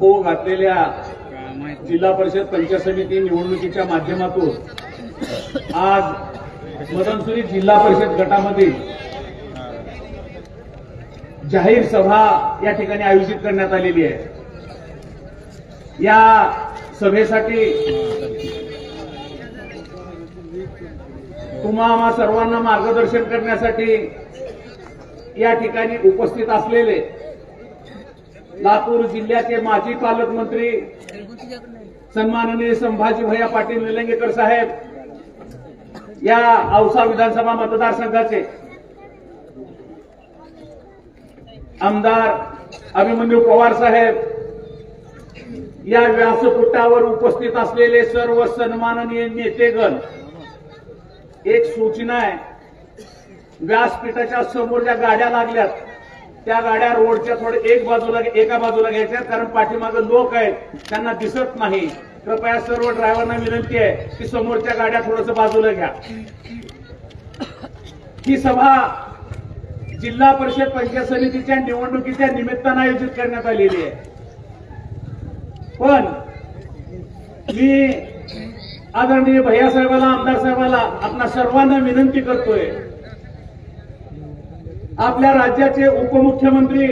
हो घातलेल्या जिल्हा परिषद पंचायत समिती निवडणुकीच्या माध्यमातून आज मदनसुरी जिल्हा परिषद गटामध्ये जाहीर सभा या ठिकाणी आयोजित करण्यात आलेली आहे। या सभेसाठी तुम्हा सर्वांना मार्गदर्शन करण्यासाठी या ठिकाणी उपस्थित असलेले लातूर जिल्ह्याचे माजी पालकमंत्री सन्माननीय संभाजी भैया पाटील निलंगेकर साहेब, या औसा विधानसभा मतदारसंघाचे आमदार अभिमन्यू पवार साहेब, या व्यासपीठावर उपस्थित असलेले सर्व सन्माननीय नेतेगण, एक सूचना आहे, व्यासपीठाच्या समोर ज्या गाड्या लागल्यात त्या गाड्या रोडच्या थोडे एका बाजूला घ्यायच्या, कारण पाठीमागे लोक आहेत त्यांना दिसत नाही। कृपया सर्व ड्रायव्हरना विनंती आहे की समोरच्या गाड्या थोडस बाजूला घ्या। ही सभा जिल्हा परिषद पंचायत समितीच्या निवडणुकीच्या निमित्तानं आयोजित करण्यात आलेली आहे। पण मी आदरणीय भैया साहेबाला, आमदार साहेबाला, आपणा सर्वांना विनंती करतोय, आपल्या राज्याचे उपमुख्यमंत्री,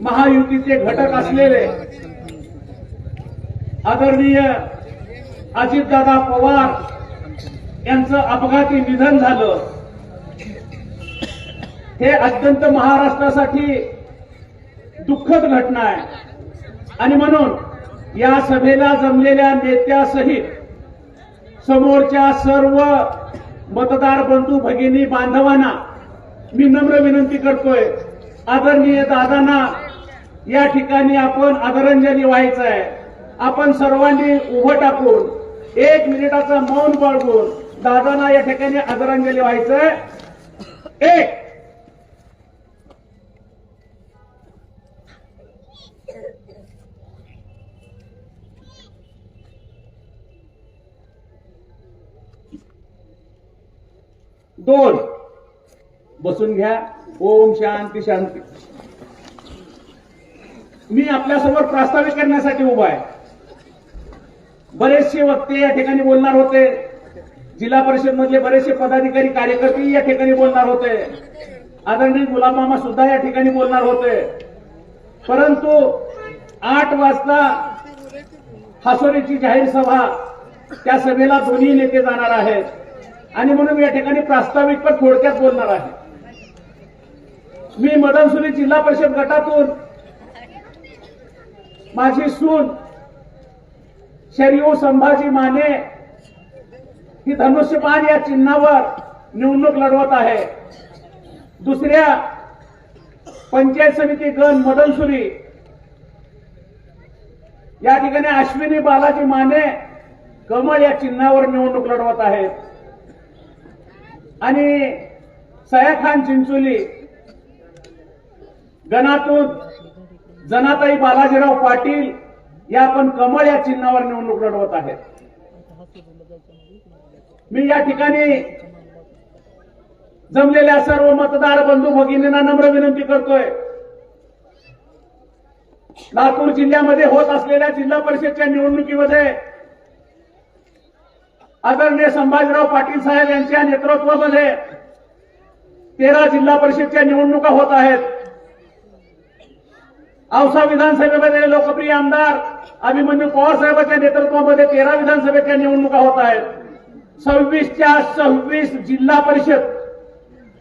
महायुतीचे घटक असलेले आदरणीय अजितदादा पवार यांचं अपघाती निधन झालं। हे अत्यंत महाराष्ट्रासाठी दुःखद घटना आहे आणि म्हणून या सभेला जमलेल्या नेत्यासहित समोरच्या सर्व मतदार बंधू भगिनी बांधवांना मी नम्र विनंती करतोय, आदरणीय दादांना या ठिकाणी आपण आदरांजली व्हायचं आहे। आपण सर्वांनी उभं टाकून 1 मिनिटाचं मौन बाळगून दादांना या ठिकाणी आदरांजली व्हायचं आहे। एक दोन बसून घ्या। ओम शांती शांती। मी आपल्यासमोर प्रास्ताविक करण्यासाठी उभा आहे। बरेचसे वक्ते या ठिकाणी बोलणार होते, जिल्हा परिषद मधले बरेचसे पदाधिकारी कार्यकर्ते या ठिकाणी बोलणार होते, आदरणीय गुलाब मामा सुद्धा या ठिकाणी बोलणार होते, परंतु 8 वाजता हासोरीची जाहीर सभा, त्या सभेला दोन्ही नेते जाणार आहेत आणि म्हणून या ठिकाणी प्रास्ताविक पण थोडक्यात बोलणार आहे। मी मदनसुरी जिल्हा परिषद गटातून माझी सून शरीऊ संभाजी माने ही धनुष्यबाण या चिन्हावर निवडणूक लढवत आहे। दुसऱ्या पंचायत समिती गण मदनसुरी या ठिकाणी अश्विनी बालाजी माने कमळ या चिन्हावर निवडणूक लढवत आहेत आणि सयाखान चिंचोली गणातून जनाताई बालाजीराव पाटील या पण कमळ या चिन्हावर निवडणूक लढवत आहेत। मी या ठिकाणी जमलेल्या सर्व मतदार बंधू भगिनींना नम्र विनंती करतोय, लातूर जिल्ह्यामध्ये होत असलेल्या जिल्हा परिषदच्या निवडणुकीमध्ये आदरणीय संभाजीराव पाटील साहेब यांच्या नेतृत्वामध्ये 13 जिल्हा परिषदच्या निवडणुका होत आहेत। औसा विधानसभेमध्ये लोकप्रिय आमदार अभिमन्यू पवार साहेबांच्या नेतृत्वामध्ये 13 विधानसभेच्या निवडणुका होत आहेत। 26च्या 26 जिल्हा परिषद,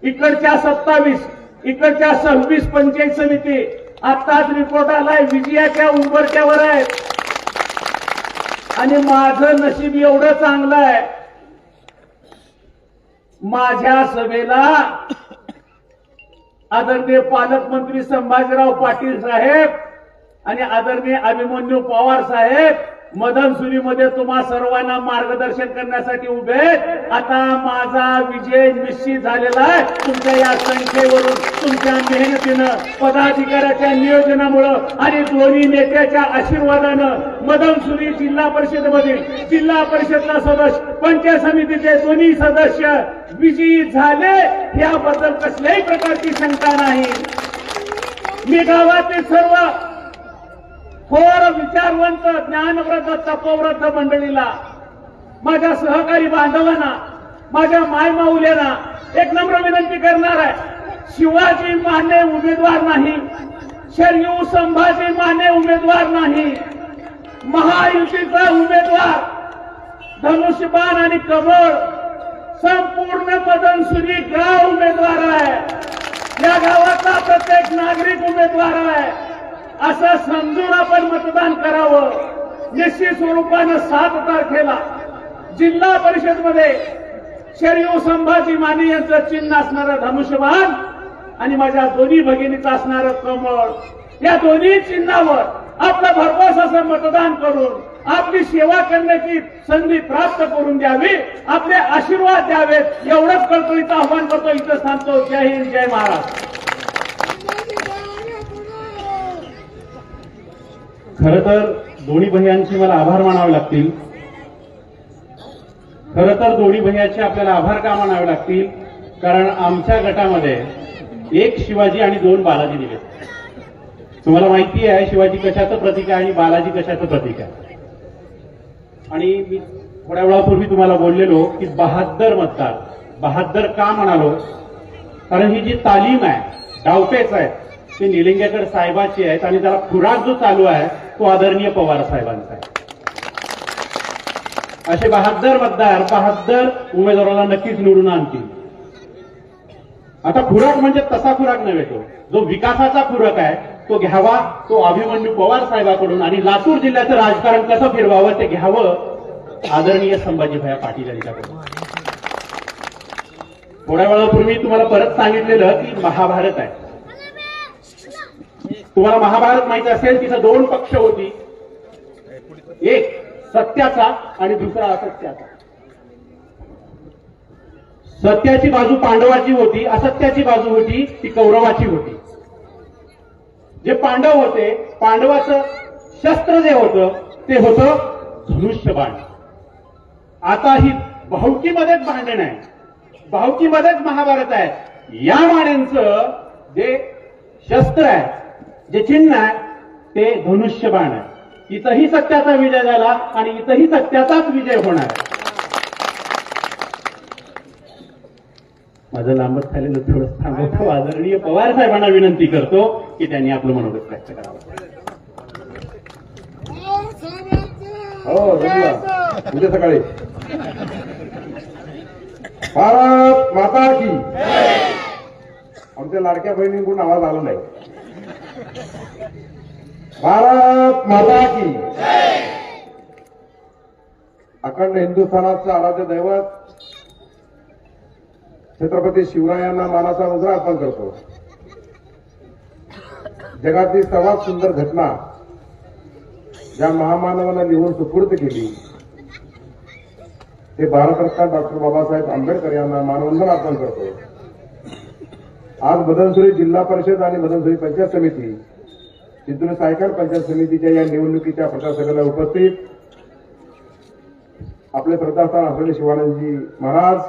इकडच्या 27, इकडच्या 26 पंचायत समिती आताच रिपोर्ट आलाय विजयाच्या उंबरठ्यावर आहे आणि माझं नशीब एवढं चांगलं आहे, माझ्या सभेला आदरणीय पालकमंत्री संभाजीराव पाटील साहेब आणि आदरणीय अभिमन्यू पवार साहेब मदनसुरीमध्ये तुम्हा सर्वांना मार्गदर्शन करण्यासाठी उभे। आता माझा विजय निश्चित झालेला आहे तुमच्या या संख्येवरून, तुमच्या मेहनतीनं, पदाधिकाऱ्याच्या नियोजनामुळं आणि दोन्ही नेत्याच्या आशीर्वादानं मदनसुरी जिल्हा परिषदेमधील जिल्हा परिषदचा सदस्य, पंचायत समितीचे दोन्ही सदस्य विजयी झाले याबद्दल कसल्याही प्रकारची शंका नाही। मी गावातील सर्व थोर विचारवंत ज्ञानवृद्ध तपोवृद्ध मंडळीला, माझ्या सहकारी बांधवांना, माझ्या मायमाऊल्यांना एक नम्र विनंती करणार आहे. शिवाजी माने उमेदवार नाही, शरयू संभाजी माने उमेदवार नाही, महायुतीचा उमेदवार धनुष्यबाण आणि कमळ संपूर्ण मदनसुरी गाव उमेदवार आहे. या गावाचा प्रत्येक नागरिक उमेदवार आहे. असं समजून आपण मतदान करावं. निश्चित स्वरूपानं 7 तारखेला जिल्हा परिषदमध्ये शरयू संभाजी माने यांचं चिन्ह असणारं धनुष्यबाण आणि माझ्या दोन्ही भगिनीचं असणारं कमळ, या दोन्ही चिन्हावर आपलं भरघोस असं मतदान करून आपली सेवा करण्याची संधी प्राप्त करून द्यावी, आपले आशीर्वाद द्यावेत, एवढंच कळकळीचं आव्हान करतो. इथं सांगतो. जय हिंद, जय महाराष्ट्र. खरं तर दोन्ही भैयांचे मला आभार मानावे लागतील. खरं तर दोन्ही भैयाचे आपल्याला आभार का मानावे लागतील? कारण आमच्या गटामध्ये 1 शिवाजी आणि 2 बालाजी दिले. तुम्हाला माहिती आहे शिवाजी कशाचं प्रतीक आहे आणि बालाजी कशाचं प्रतीक आहे. आणि मी थोड्या वेळापूर्वी तुम्हाला बोललेलो की 72 मतदार. 72 का म्हणालो? कारण ही जी तालीम आहे, डावपेच आहे, ते निलंगेकर साहेबांची आहेत आणि त्याला खुराक जो चालू आहे तो आदरणीय पवार साहेबांचा आहे. असे 72 मतदार 72 उमेदवाराला नक्कीच निवडून आणतील. आता खुराक म्हणजे तसा खुराक नव्हे, तो जो विकासाचा खुराक आहे तो घ्यावा, तो अभिमन्यू पवार साहेबांकडून. आणि लातूर जिल्ह्याचं राजकारण कसं फिरवावं ते घ्यावं आदरणीय संभाजीभाई पाटील यांच्याकडून. थोड्या वेळापूर्वी तुम्हाला परत सांगितलेलं की महाभारत आहे. तुम्हाला महाभारत माहित असेल, तिथं 2 पक्ष होती, एक सत्याचा आणि दुसरा असत्याचा. सत्याची बाजू पांडवाची होती, असत्याची बाजू होती ती कौरवाची होती. जे पांडव होते, पांडवाचं शस्त्र जे होतं ते होतं धनुष्यबाण. आता ही भाऊकीमध्येच भांडण आहे, भाऊकीमध्येच महाभारत आहे. या माण्यांचं जे शस्त्र आहे, जे चिन्ह आहे ते धनुष्यबाण आहे. इथंही सत्याचा विजय झाला आणि इथंही सत्याचाच विजय होणार. माझं लांबत झालेलं थोडं थांबवतो. आदरणीय पवार साहेबांना विनंती करतो की त्यांनी आपलं मनोगत व्यक्त करावं. हो उद्या सकाळी भारत माता की. आमच्या लाडक्या बहिणींकडून आवाज आला नाही. भारत माता की. अखंड हिंदुस्थानाचं आराध्य दैवत छत्रपती शिवरायांना मानाचा मुजरा अर्पण करतो. जगातील सर्वात सुंदर घटना ज्या महामानवानं लिहून सुपूर्द केली ते भारतरत्न डॉक्टर बाबासाहेब आंबेडकर यांना मानवंदन अर्पण करतो. आज मदनसुरी जिल्हा परिषद आणि मदनसुरी पंचायत समिती, चिंचोली सायकल पंचायत समितीच्या या निवडणुकीच्या प्रचार सभेला उपस्थित आपले श्रद्धास्थान असलेले शिवानंदजी महाराज,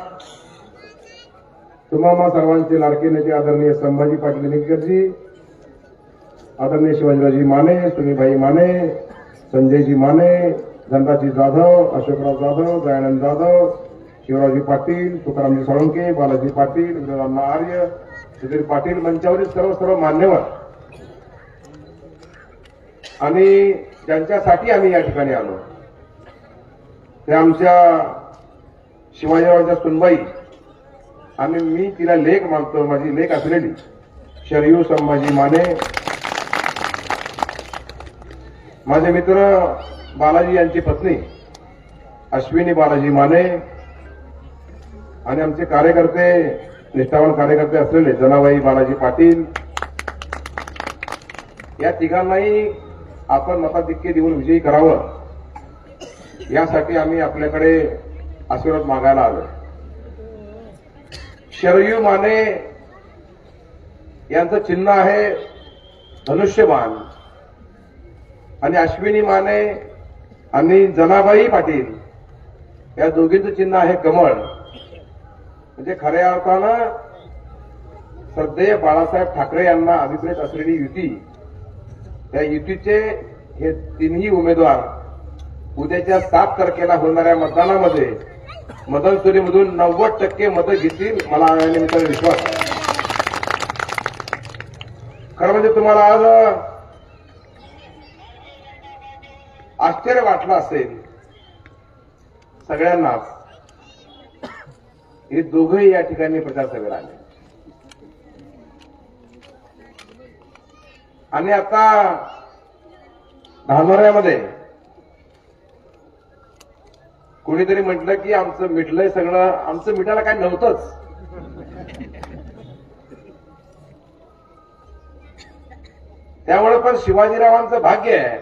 तुम्हा सर्वांचे लाडके नेते आदरणीय संभाजी पाटील निलंगेकरजी, आदरणीय शिवाजीरावजी माने, सुनीलभाई माने, संजयजी माने, धनराजी जाधव, अशोकराव जाधव, दयानंद जाधव, शिवरावजी पाटील, तुकारामजी साळुंके, बालाजी पाटील, विनोदांना आर्य, सुधीर पाटील, मंचावरील सर्व मान्यवर आणि ज्यांच्यासाठी आम्ही या ठिकाणी आलो ते आमच्या शिवाजीरावच्या सुनबाई आणि मी तिला लेख मानतो, माझी लेख असलेली शरयू संभाजी माने, माझे मित्र बालाजी यांची पत्नी अश्विनी बालाजी माने आणि आमचे कार्यकर्ते, निष्ठावान कार्यकर्ते असलेले जनाबाई बालाजी पाटील, या तिघांनाही आपण मताधिक्य देऊन विजयी करावं यासाठी आम्ही आपल्याकडे आशीर्वाद मागायला आलो. शरयू माने यांचं चिन्ह आहे धनुष्यबाण आणि अश्विनी माने आणि जनाबाई पाटील या दोघींचं चिन्ह आहे कमळ. म्हणजे खऱ्या अर्थानं श्रद्धेय बाळासाहेब ठाकरे यांना अभिप्रेत असलेली युती, त्या युतीचे हे तिन्ही उमेदवार उद्याच्या 7 तारखेला होणाऱ्या मतदानामध्ये मदनसुरीमधून 90% मतं घेतील, मला या निमित्ताने विश्वास आहे. खरं म्हणजे तुम्हाला आज आश्चर्य वाटलं असेल सगळ्यांनाच, हे दोघंही या ठिकाणी प्रचार सभेला आले. आणि आता धानोऱ्यामध्ये कोणीतरी म्हटलं की आमचं मिटलंय सगळं. आमचं मिटायला काय नव्हतंच. त्यामुळे पण शिवाजीरावांचं भाग्य आहे,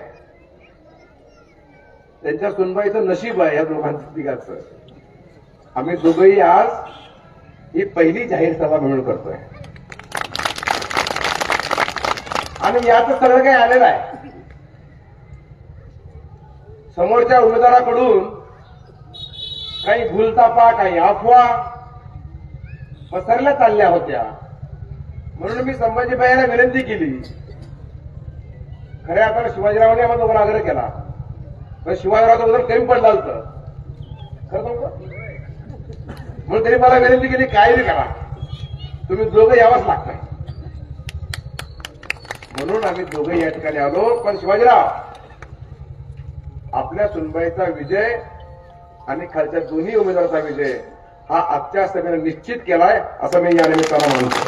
त्यांच्या सुनबाईचं नशीब आहे या दोघांचं तिघांचं. आम्ही दोघंही आज ही पहिली जाहीर सभा मिळून करतोय आणि याचं सगळं काही आलेलं आहे. समोरच्या उमेदवाराकडून काही भूलतापा, काही अफवा पसरल्या चालल्या होत्या. म्हणून मी संभाजीभाईंना विनंती केली. खऱ्या अर्थानं शिवाजीरावांनी आम्हाला दोघांना आग्रह केला, पण शिवाजीरावांचा उदर कमी पडला होतं खरं सांगू. म्हणून त्यांनी मला विनंती केली, काहीही करा, तुम्ही दोघं यावंच लागतंय. म्हणून आम्ही दोघं या ठिकाणी आलो. पण शिवाजीराव, आपल्या सुनबाईचा विजय आणि खालच्या दोन्ही उमेदवाराचा विजय हा आजच्या सभेने निश्चित केलाय असं मी या निमित्तानं म्हणतो.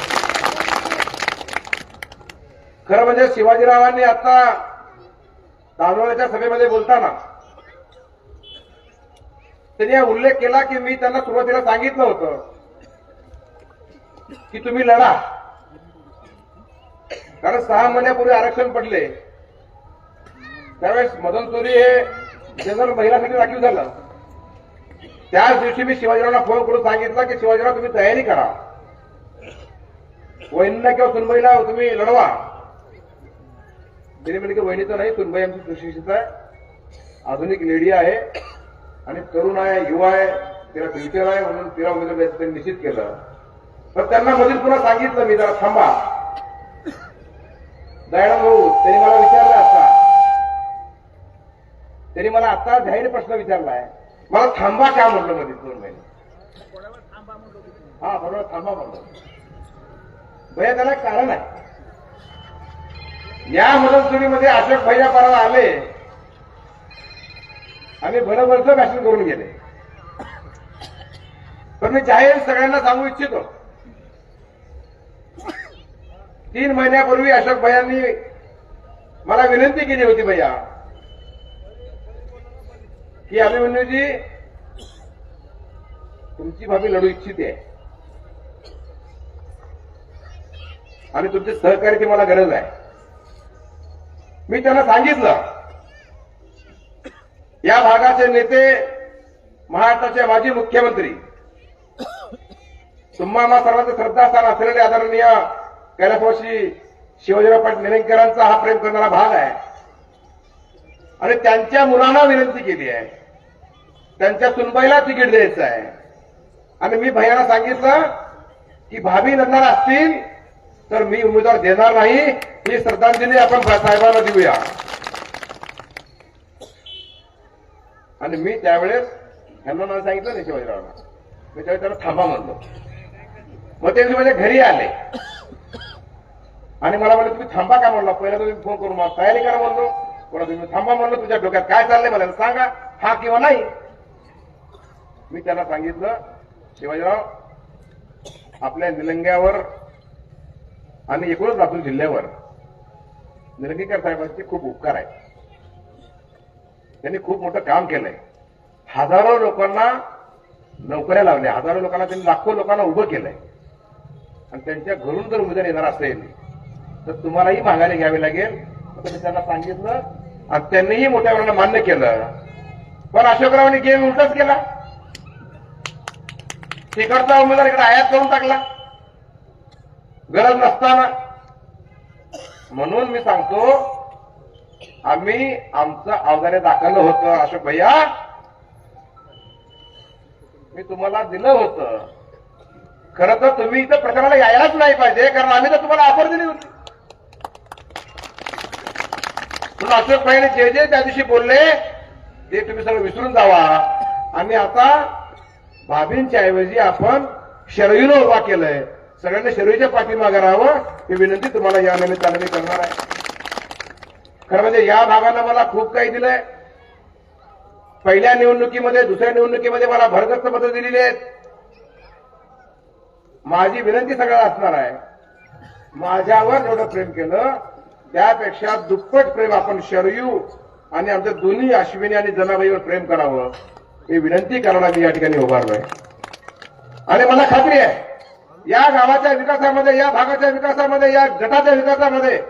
खरं म्हणजे शिवाजीरावांनी आता धानोऱ्याच्या सभेमध्ये बोलताना त्यांनी हा उल्लेख केला की मी त्यांना सुरुवातीला सांगितलं होतं की तुम्ही लढा, कारण 6 महिन्यापूर्वी आरक्षण पडले. त्यावेळेस मदनसुरी हे जनरल महिलासाठी राखीव झालं. त्याच दिवशी मी शिवाजीरावांना फोन करून सांगितलं की शिवाजीराव, तुम्ही तयारी करा, वहिनींना किंवा सुनबाईला तुम्ही लढवा. तिने म्हणजे की वहिनीचं नाही, सुनबाई आमची सुशिक्षित आहे, आधुनिक लेडी आहे आणि तरुण आहे, युवा आहे, तिला फ्युचर आहे, म्हणून तिला उमेदवार द्यायचं त्यांनी निश्चित केलं. पण त्यांना मधील पुन्हा सांगितलं मी, जरा थांबा. दयानंद भाऊ त्यांनी मला विचारलं असता, त्यांनी मला आता जाहीर प्रश्न विचारलाय, मला थांबा का म्हटलं मध्ये 2 महिने. हा बरोबर, थांबा म्हटलं. भैया त्याला एक कारण आहे. या मदनसुरीमध्ये अशोक भैया परवा आले आणि भरभरचं भाषण करून गेले. पण मी जाहीर सगळ्यांना सांगू इच्छितो, 3 महिन्यापूर्वी अशोक भैयांनी मला विनंती केली होती, भैया की अभिमन्यूजी तुमची भाभी लढू इच्छिते आणि तुमचे सहकार्याची मला गरज आहे. मी त्यांना सांगितलं, या भागाचे नेते, महाराष्ट्राचे माजी मुख्यमंत्री, तुम्हाला सर्वांचं श्रद्धास्थान असलेले आदरणीय कैलासवासी शिवाजीराव पाटील निलंगेकरांचा हा प्रेम करणारा भाग आहे आणि त्यांच्या मुलांना विनंती केली आहे, त्यांच्या सुनबाईला तिकीट द्यायचं आहे. आणि मी भैयाला सांगितलं की भाभी लढणार असतील तर मी उमेदवार देणार नाही, ही श्रद्धांजली आपण साहेबांना देऊया. आणि मी त्यावेळेस यांना मला सांगितलं नाही शिवाजीरावांना, मी त्यावेळेस त्यांना थांबा म्हणलो. मग ते माझ्या घरी आले आणि मला म्हणलं, तुम्ही थांबा का म्हणलं, पहिला तुम्ही फोन करून मला तयारी करा म्हणलो. कोणा तुम्ही थांबा म्हणलं, तुझ्या डोक्यात काय चाललंय मला सांगा, हा किंवा नाही. मी त्यांना सांगितलं, शिवाजीराव, आपल्या निलंग्यावर आणि एकूणच लातूर जिल्ह्यावर निलंगेकर साहेबांचे खूप उपकार आहेत. त्यांनी खूप मोठं काम केलंय. हजारो लोकांना नोकऱ्या लावल्या, हजारो लोकांना त्यांनी, लाखो लोकांना उभं केलंय. आणि त्यांच्या घरून जर उमेदवार येणार असेल तर तुम्हालाही माघारी घ्यावी लागेल असं मी त्यांना सांगितलं आणि त्यांनीही मोठ्या प्रमाणात मान्य केलं. पण अशोकरावांनी गेम उलटच केला, तिकडचा उमेदवार इकडे आयात करून टाकला गरज नसताना. म्हणून मी सांगतो, आम्ही आमचं अवधार्य दाखवलं होतं. अशोक भैया, मी तुम्हाला दिलं होतं. खरं तर तुम्ही इथं प्रचाराला यायलाच नाही पाहिजे, कारण आम्ही तर तुम्हाला ऑफर दिली होती. म्हणून अशोक भाईने जे जे त्या दिवशी बोलले ते तुम्ही सगळं विसरून जावा आणि आता भाभींच्या ऐवजी आपण शरयूनं उभा केलंय. सगळ्यांनी शरयूच्या पाठीमागे राहावं ही विनंती तुम्हाला या निमित्ताने मी करणार आहे. खरं म्हणजे या भागानं मला खूप काही दिलंय. पहिल्या निवडणुकीमध्ये, दुसऱ्या निवडणुकीमध्ये मला भरगच्च मतं दिलेली आहेत. माझी विनंती सगळ्याला असणार आहे, माझ्यावर जेवढं प्रेम केलं त्यापेक्षा दुप्पट प्रेम आपण शरयू आणि आमच्या दोन्ही अश्विनी आणि जनाबाईवर प्रेम करावं ही विनंती करायला मी या ठिकाणी उभारलोय. आणि मला खात्री आहे या गावाच्या विकासामध्ये, या भागाच्या विकासामध्ये, या गटाच्या विकासामध्ये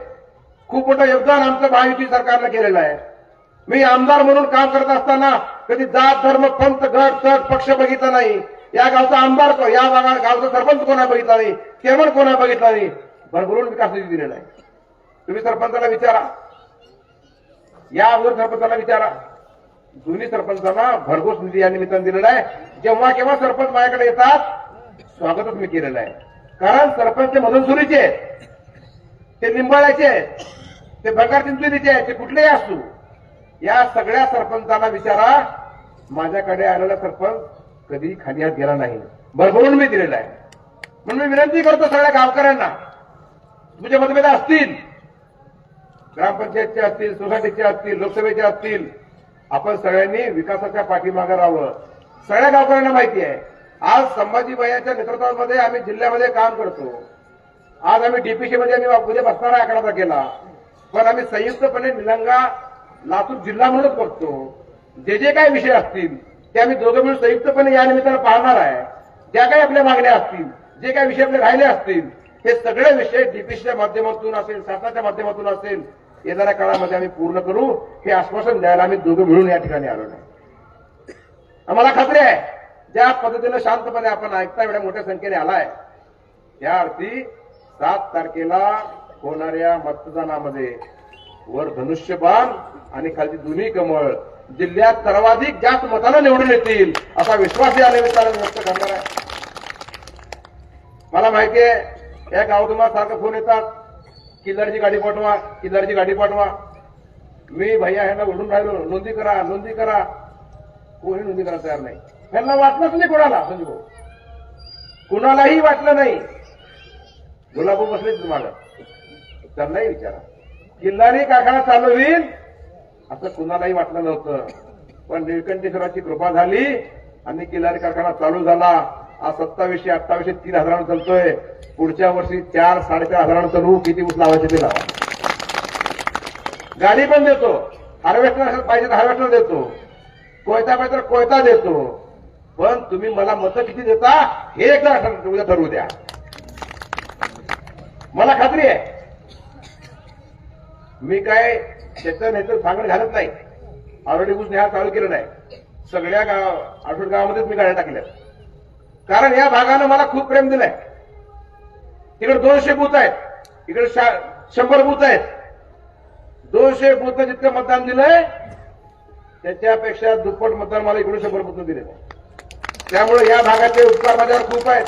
खूप मोठं योगदान आमचं महायुती सरकारनं केलेलं आहे. मी आमदार म्हणून काम करत असताना कधी जात धर्म पंथ गट तट पक्ष बघितला नाही. या गावचा आमदार या गावचा सरपंच कोणा बघितला नाही, चेअरमन कोणा बघितला नाही. भरभरून विकास निधी दिलेला आहे. तुम्ही सरपंचाला विचारा, या अगोदर सरपंचाला विचारा, दोन्ही सरपंचांना भरघोस निधी या निमित्तानं दिलेला आहे. जेव्हा केव्हा सरपंच माझ्याकडे येतात स्वागतच मी केलेलं आहे. कारण सरपंच मधुसुरीचे आहेत, ते निंबाळ्याचे आहेत, ते बंगार चिंचोलीचे आहेत, ते कुठलेही असू. या सगळ्या सरपंचांना विचारा, माझ्याकडे आलेला सरपंच कधी खाली हात गेला नाही, भरभरून मी दिलेला आहे. म्हणून मी विनंती करतो सगळ्या गावकऱ्यांना, तुमचे मतभेद असतील, ग्रामपंचायतचे असतील, सोसायटीचे असतील, लोकसभेचे असतील, आपण सगळ्यांनी विकासाच्या पाठीमागे राहावं. सगळ्या गावकऱ्यांना माहिती आहे आज संभाजीबाईंच्या नेतृत्वामध्ये आम्ही जिल्ह्यामध्ये काम करतो. आज आम्ही डीपीसी मध्ये आम्ही उद्या बसणारा आकडा केला, पण आम्ही संयुक्तपणे निलंगा लातूर जिल्हा म्हणूनच बघतो. जे जे काही विषय असतील ते आम्ही दोघं मिळून संयुक्तपणे या निमित्तानं पाहणार आहे. ज्या काही आपल्या मागण्या असतील, जे काही विषय आपले राहिले असतील, हे सगळे विषय डीपीसीच्या माध्यमातून असेल, शासनाच्या माध्यमातून असेल, येणाऱ्या काळामध्ये आम्ही पूर्ण करू हे आश्वासन द्यायला आम्ही दोघं मिळून या ठिकाणी आलो नाही. आम्हाला खात्री आहे ज्या पद्धतीनं शांतपणे आपण ऐकता एवढ्या मोठ्या संख्येने आलाय, या अर्थी 7 तारखेला होणाऱ्या मतदानामध्ये वर धनुष्यबाण आणि खालची दोन्ही कमळ जिल्ह्यात सर्वाधिक जास्त मतानं निवडून येतील असा विश्वास या निमित्तानं व्यक्त करणार आहे. मला माहिती आहे या गावात तुम्हाला सारखं फोन येतात, किल्लारची गाडी पाठवा, किल्लारची गाडी पाठवा. मी भैया ह्यांना ओढून राहिलो, नोंदी करा, नोंदी करा. कोणी नोंदी करायला तयार नाही. ह्यांना वाटलंच नाही कोणाला, संजू भाऊ कुणालाही वाटलं नाही. गुलाबू बसले तुम्हाला, त्यांनाही विचारा, किल्लारी कारखाना चालू होईल असं कुणालाही वाटलं नव्हतं. पण निळकंठेश्वराची कृपा झाली आणि किल्लारी कारखाना चालू झाला. आज 2700, 2800, 3000 चालतोय. पुढच्या वर्षी 4, 4.5 चालू. किती ऊस लावायचे ते लावा. गाडी पण देतो, हार्वेस्टर पाहिजे तर हार्वेस्टर देतो, कोयता पाहिजे तर कोयता देतो. पण तुम्ही मला मतं किती देता हे एकदा उद्या ठरवू द्या. मला खात्री आहे मी काय त्याचं नेतं सांगण घालत नाही. ऑलरेडी ऊस न्यायला चालू केलं नाही. सगळ्या आठवड गावामध्येच मी गाड्या टाकल्या. कारण या भागानं मला खूप प्रेम दिलंय. तिकडे 200 बूथ आहेत, इकडे 100 बूथ आहेत. 200 बूथ जितकं मतदान दिलंय त्याच्यापेक्षा दुप्पट मतदान मला इकडून 100 बूथ दिलेलं आहे. त्यामुळे या भागाचे उपकार माझ्यावर खूप आहेत.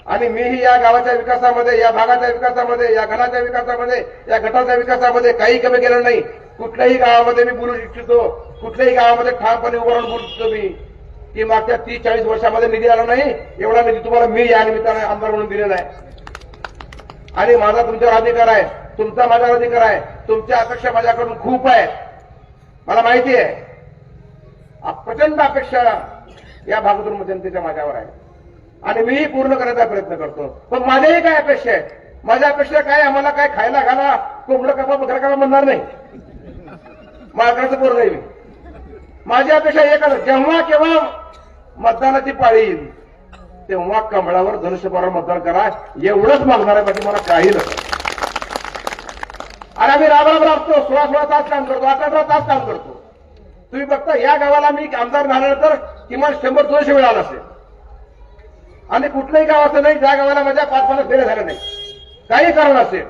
आणि मीही या गावाच्या विकासामध्ये, या भागाच्या विकासामध्ये, या गणाच्या विकासामध्ये, या गटाच्या विकासामध्ये काही कमी केलं नाही. कुठल्याही गावामध्ये मी बोलू इच्छितो, कुठल्याही गावामध्ये ठामपणे उभं राहून बोलू इच्छितो मी की मागच्या 30-40 वर्षामध्ये निधी आला नाही, एवढा निधी तुम्हाला मी या निमित्ताने आमदार म्हणून दिलेला आहे. आणि माझा तुमच्यावर अधिकार आहे, तुमचा माझ्यावर अधिकार आहे. तुमच्या अपेक्षा माझ्याकडून खूप आहेत. मला माहिती आहे प्रचंड अपेक्षा या भागातून जनतेच्या माझ्यावर आहे आणि मीही पूर्ण करण्याचा प्रयत्न करतो. पण माझ्याही काय अपेक्षा आहेत. माझ्या अपेक्षा काय, आम्हाला काय खायला घाला, कोंबडं कापा, बकरा कापा म्हणणार नाही. माझ्याकडे पोर नाही मी. माझी अपेक्षा एकच, जेव्हा केव्हा मतदानाची पाळी येईल तेव्हा कमळावर धनुष्यबाणावर मतदान करा एवढंच मागणार आहे. बाकी मला काही नको. आणि आम्ही राबराब राबतो, 16 तास काम करतो, 18 तास काम करतो. तुम्ही बघता या गावाला मी आमदार झाल्यानंतर किमान 100-200 वेळा आला असेल. आणि कुठलंही गाव असं नाही ज्या गावाला माझ्या 5-50 फेऱ्या झाल्या नाही. काही कारण असेल,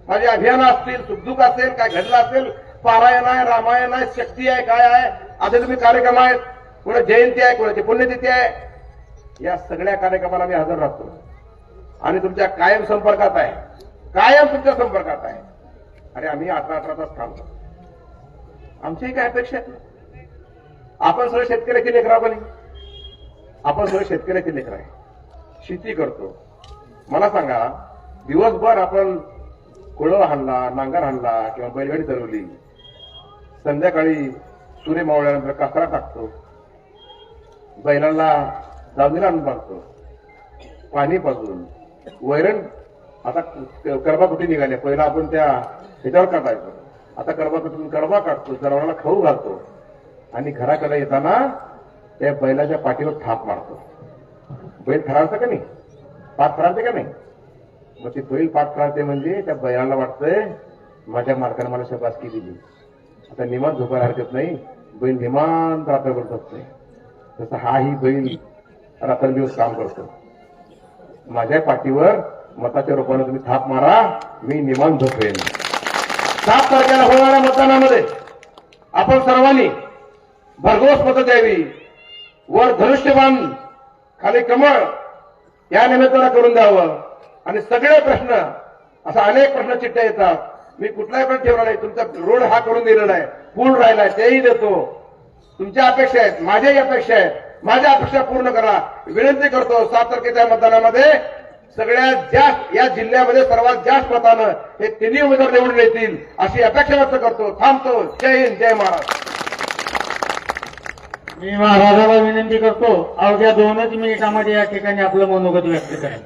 माझे अभियान असतील, सुखदुःख असेल, काय घडलं असेल, पारायण आहे, रामायण आहे, शक्ती आहे, काय आहे, असे तुम्ही कार्यक्रम आहेत, कोणा जयंती आहे, कोणाची पुण्यतिथी आहे, या सगळ्या कार्यक्रमाला मी हजर राहतो आणि तुमच्या कायम संपर्कात आहे, कायम तुमच्या संपर्कात आहे. आणि आम्ही 18 तास काम करतो. आमच्याही काय अपेक्षा आहेत ना. आपण सगळे शेतकऱ्याची लेकरा बने, आपण सगळे शेतकऱ्याची लेकर आहे, शेती करतो. मला सांगा, दिवसभर आपण कुळव हाणला, नांगर हाणला किंवा बैलगाडी चालवली, संध्याकाळी सूर्य मावळल्यानंतर कचरा टाकतो, बैलांना दावणीला आणून बांधतो, पाणी पाजून, वैरण. आता कर्बाकुटी निघाल्या, पहिला आपण त्या ह्याच्यावर काढायचो, आता कर्बाकुटीतून कर्बा काढतो, जनावरांना खाऊ घालतो आणि घराकडे येताना त्या बैलाच्या पाठीवर थाप मारतो. बैल खराळतं का नाही, पाठ खराळते का नाही? मग ते बैल पाठ खराळते म्हणजे त्या बैलाला वाटतंय माझ्या मालकाने मला शबासकी दिली, आता निवांत झोपायला हरकत नाही, बैल निवांत रात्रभर झोपतोय. तसं हाही बैल रात्रंदिवस काम करतो. माझ्या पाठीवर मताच्या रूपाने तुम्ही थाप मारा, मी निवांत झोपेन. 7 तारखेला होणाऱ्या मतदानामध्ये आपण सर्वांनी भरघोस मतं द्यावी. वर धनुष्यबाण, खाली कमळ, या निमित्तानं करून द्यावं. आणि सगळे प्रश्न, असा अनेक प्रश्न चिठ्ठ्या येतात, मी कुठलाही पण ठेवला नाही, तुमचा रोड हा करून दिलेला आहे, पूल राहिलाय तेही देतो. तुमच्या अपेक्षा आहेत, माझ्याही अपेक्षा आहेत, माझ्या अपेक्षा पूर्ण करा. विनंती करतो, 7 तारखेच्या मतदानामध्ये सगळ्यात जास्त, या जिल्ह्यामध्ये सर्वात जास्त मतानं हे तिन्ही उमेदवार निवडून येतील अशी अपेक्षा व्यक्त करतो. थांबतो. जय हिंद, जय महाराष्ट्र. मी महाराजाला विनंती करतो, अवघ्या 2च मिनिटांमध्ये या ठिकाणी आपलं मनोगत व्यक्त करा.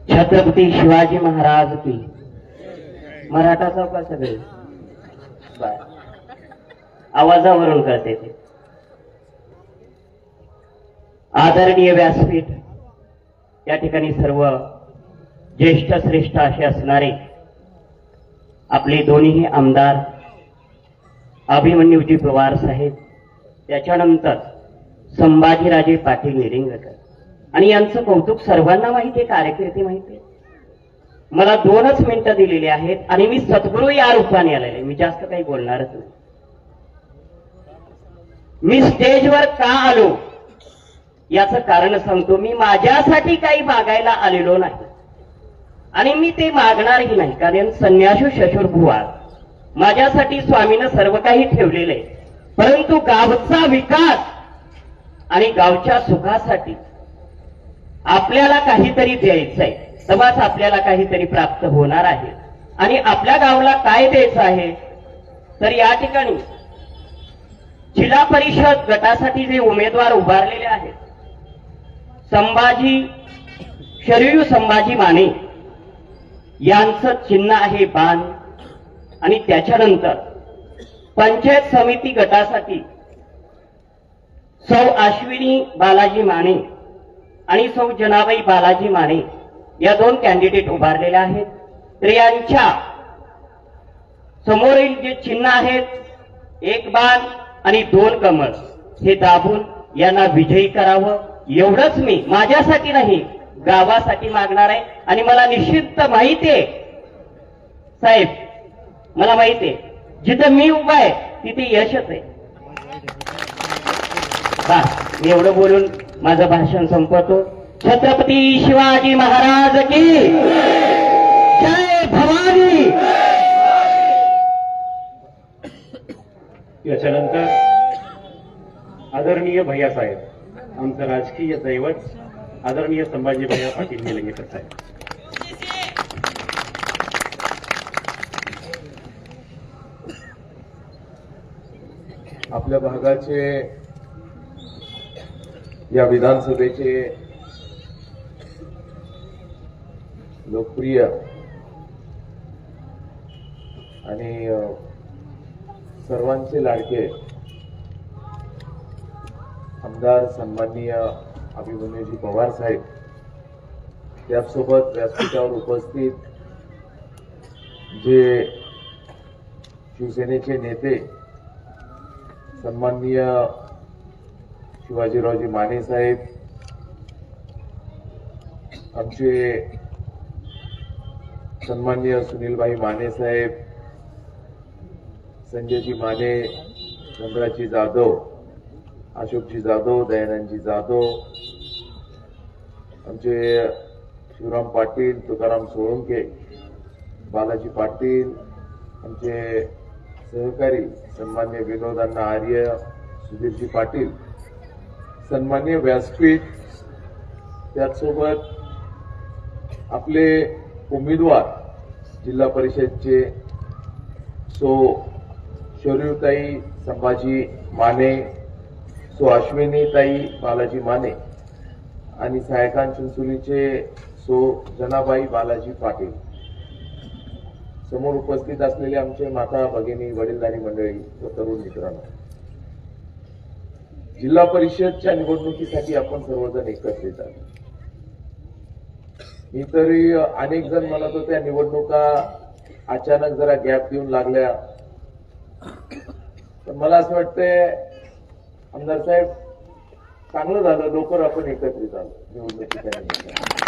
छत्रपती शिवाजी महाराज की. मराठा चौका सगळे आवाजावरून करते ते. आदरणीय व्यासपीठ, या ठिकाणी सर्व ज्येष्ठ श्रेष्ठ असे असणारे आपले दोन्ही आमदार अभिमन्यूजी पवार साहेब, त्याच्यानंतर संभाजीराजे पाटील निलंगेकर, आणि यांचं कौतुक सर्वांना माहिती आहे, कार्यकर्ते माहिती आहे. मला 2च मिनिटं दिलेली आहेत आणि मी सद्गुरू या रूपाने आलेले, मी जास्त काही बोलणारच नाही. मी स्टेजवर का आलो याचं कारण सांगतो. मी माझ्यासाठी काही मागायला आलेलो नाही आणि मी ते मागणारही नाही, कारण संन्यासू शशुरभुवा माझ्यासाठी स्वामीनं सर्व काही ठेवलेलं आहे. परंतु गावचा विकास आणि गावच्या सुखासाठी आपल्याला काहीतरी द्यायचं आहे, तेव्हाच आपल्याला काहीतरी प्राप्त होणार आहे. आणि आपल्या गावाला काय द्यायचं आहे, तर या ठिकाणी जिल्हा परिषद गटासाठी जे उमेदवार उभारलेले आहेत, शरयू संभाजी माने यांचं चिन्ह आहे बाण. आणि त्याच्यानंतर पंचायत समिती गटासाठी सौ अश्विनी बालाजी माने आणि सौ जनाबाई बालाजी माने या 2 कॅन्डिडेट उभारलेले आहेत. तर यांच्या समोरील जे चिन्ह आहेत, 1 बाण आणि 2 कमळ, हे दाबून यांना विजयी करावं, एवढंच मी माझ्यासाठी नाही गावासाठी मागणार आहे. आणि मला निश्चित माहिती आहे साहेब, मला माहिती आहे जिथं मी उभा आहे तिथे यशच आहे. बस, मी एवढं बोलून माझं भाषण संपवतो. छत्रपती शिवाजी महाराज की जय भवानी. याच्यानंतर आदरणीय भैयासाहेब, आमचं राजकीय दैवत आदरणीय संभाजी भैया पाटील निलंगेकर साहेब. आपल्या भागाचे, या विधानसभेचे लोकप्रिय आणि सर्वांचे लाडके आमदार सन्माननीय अभिमन्यूजी पवार साहेब, त्यासोबत व्यासपीठावर उपस्थित जे शिवसेनेचे नेते सन्माननीय शिवाजीरावजी माने साहेब, आमचे सन्माननीय सुनीलभाई माने साहेब, संजयजी माने, चंद्राजी जाधव, अशोकजी जाधव, दयानंदजी जाधव, आमचे शिवराम पाटील, तुकाराम सोळंके, बालाजी पाटील, आमचे सहकारी सन्मान्य विनोदांना आर्य, सुधीरजी पाटील, सन्मान्य व्यासपीठ, त्याचसोबत आपले उमेदवार जिल्हा परिषदचे सो शौर्यताई संभाजी माने, सो अश्विनीताई बालाजी माने आणि सायकान चिंचोलीचे सो जनाबाई बालाजी पाटील, समोर उपस्थित असलेले आमचे माता भगिनी, वडीलधारी मंडळी व तरुण मित्रांनो, जिल्हा परिषदच्या निवडणुकीसाठी आपण सर्वजण एकत्रित आहोत. मी तरी अनेक जण म्हणत होते निवडणुका अचानक जरा गॅप देऊन लागल्या, पण मला असं वाटतंय आमदार साहेब चांगलं झालं, लवकर आपण एकत्रित आलो निवडणुकीच्या निमित्तानं.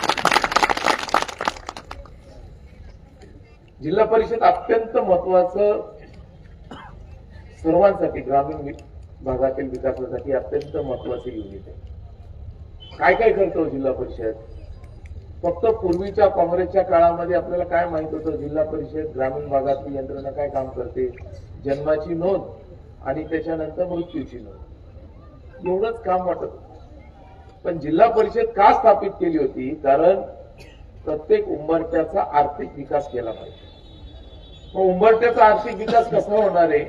जिल्हा परिषद अत्यंत महत्वाचं सर्वांसाठी, ग्रामीण भागातील विकासासाठी अत्यंत महत्वाचं युनिट आहे. काय काय करतो जिल्हा परिषद? फक्त पूर्वीच्या काँग्रेसच्या काळामध्ये आपल्याला काय माहित होतं, जिल्हा परिषद ग्रामीण भागातली यंत्रणा काय काम करते, जन्माची नोंद आणि त्याच्यानंतर मृत्यूची नोंद, एवढंच काम वाटत. पण जिल्हा परिषद का स्थापित केली होती? कारण प्रत्येक उंबरठ्याचा आर्थिक विकास केला पाहिजे. मग उंबरठ्याचा आर्थिक विकास कसा होणार आहे?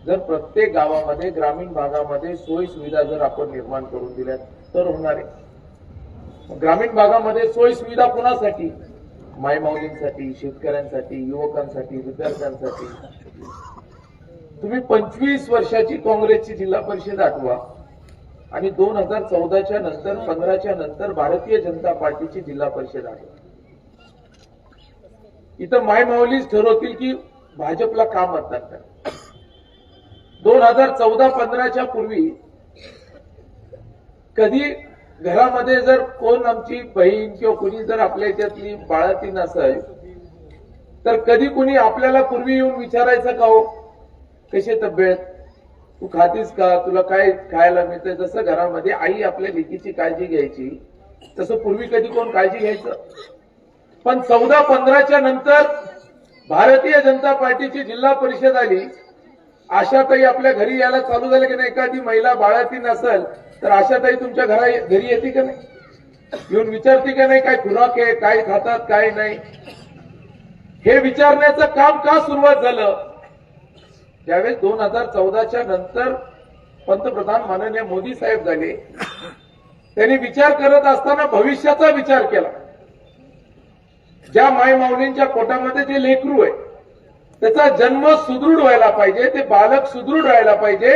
जर प्रत्येक गावामध्ये, ग्रामीण भागामध्ये सोयी सुविधा जर आपण निर्माण करून दिल्या तर होणार आहे. ग्रामीण भागामध्ये सोयी सुविधा कुणासाठी? मायमाऊलींसाठी, शेतकऱ्यांसाठी, युवकांसाठी, विद्यार्थ्यांसाठी. तुम्ही 25 वर्षाची काँग्रेसची जिल्हा परिषद आठवा आणि 2014च्या नंतर, 15च्या नंतर भारतीय जनता पार्टीची जिल्हा परिषद आठवा. इथं मायमाऊलीच ठरवतील की भाजपला का मतदान करा. 2014-15च्या पूर्वी कधी घरामध्ये जर कोण आमची बहीण किंवा कुणी जर आपल्या याच्यातली बाळाती नसेल तर कधी कुणी आपल्याला पूर्वी येऊन विचारायचं का, हो कशी तब्येत, तू खातीस का, तुला काय खायला मिळतंय? जसं घरामध्ये आई आपल्या लेकीची काळजी घ्यायची तसं पूर्वी कधी कोण काळजी घ्यायचं? पण 14-15च्या नंतर भारतीय जनता पार्टीची जिल्हा परिषद आली. आशाताई आपल्या घरी यायला चालू झाले की नाही? एखादी महिला बाळाती नसेल तर आशाताई तुमच्या घरी येते का नाही? येऊन विचारते का नाही काय खुराक आहे, काय खातात, काय नाही? हे विचारण्याचं काम का सुरुवात झालं? ज्यावेळेस 2014च्या नंतर पंतप्रधान माननीय मोदी साहेब झाले, त्यांनी विचार करत असताना भविष्याचा विचार केला. ज्या मायमाऊलींच्या पोटामध्ये जे लेकरू आहे त्याचा जन्म सुदृढ व्हायला पाहिजे, ते बालक सुदृढ राहायला पाहिजे,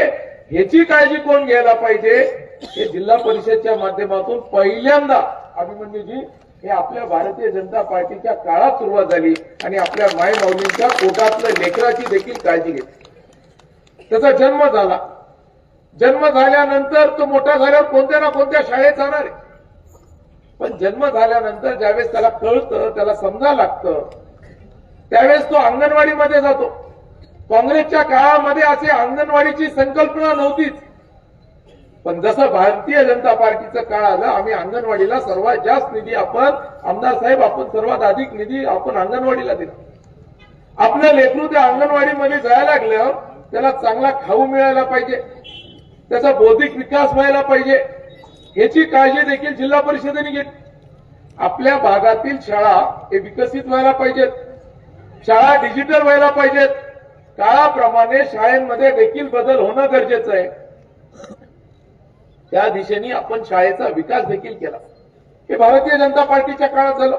ह्याची काळजी कोण घ्यायला पाहिजे? हे जिल्हा परिषदच्या माध्यमातून पहिल्यांदा अभिमन्यूजी हे आपल्या भारतीय जनता पार्टीच्या काळात सुरुवात झाली आणि आपल्या मायमाऊलींच्या पोटातल्या लेकराची देखील काळजी घेतली. त्याचा जन्म झाला. जन्म झाल्यानंतर तो मोठा झाल्यावर कोणत्या ना कोणत्या शाळेत जाणार आहे. पण जन्म झाल्यानंतर ज्यावेळेस त्याला कळतं, त्याला समजायला लागतं, त्यावेळेस तो अंगणवाडीमध्ये जातो. काँग्रेसच्या काळामध्ये असे अंगणवाडीची संकल्पना नव्हतीच. पण जसं भारतीय जनता पार्टीचं काळ आलं, आम्ही अंगणवाडीला सर्वात जास्त निधी, आपण आमदार साहेब, आपण सर्वात अधिक निधी आपण अंगणवाडीला दिला. आपलं लेकरू त्या अंगणवाडीमध्ये जायला लागलं, त्याला चांगला खाऊ मिळायला पाहिजे, त्याचा बौद्धिक विकास व्हायला पाहिजे, याची काळजी देखील जिल्हा परिषदेने घेतली. आपल्या भागातील शाळा हे विकसित व्हायला पाहिजेत, शाळा डिजिटल व्हायला पाहिजेत, काळाप्रमाणे शाळेमध्ये देखील बदल होणं गरजेचं आहे. त्या दिशेने आपण शाळेचा विकास देखील केला. हे भारतीय जनता पार्टीच्या काळात झालं.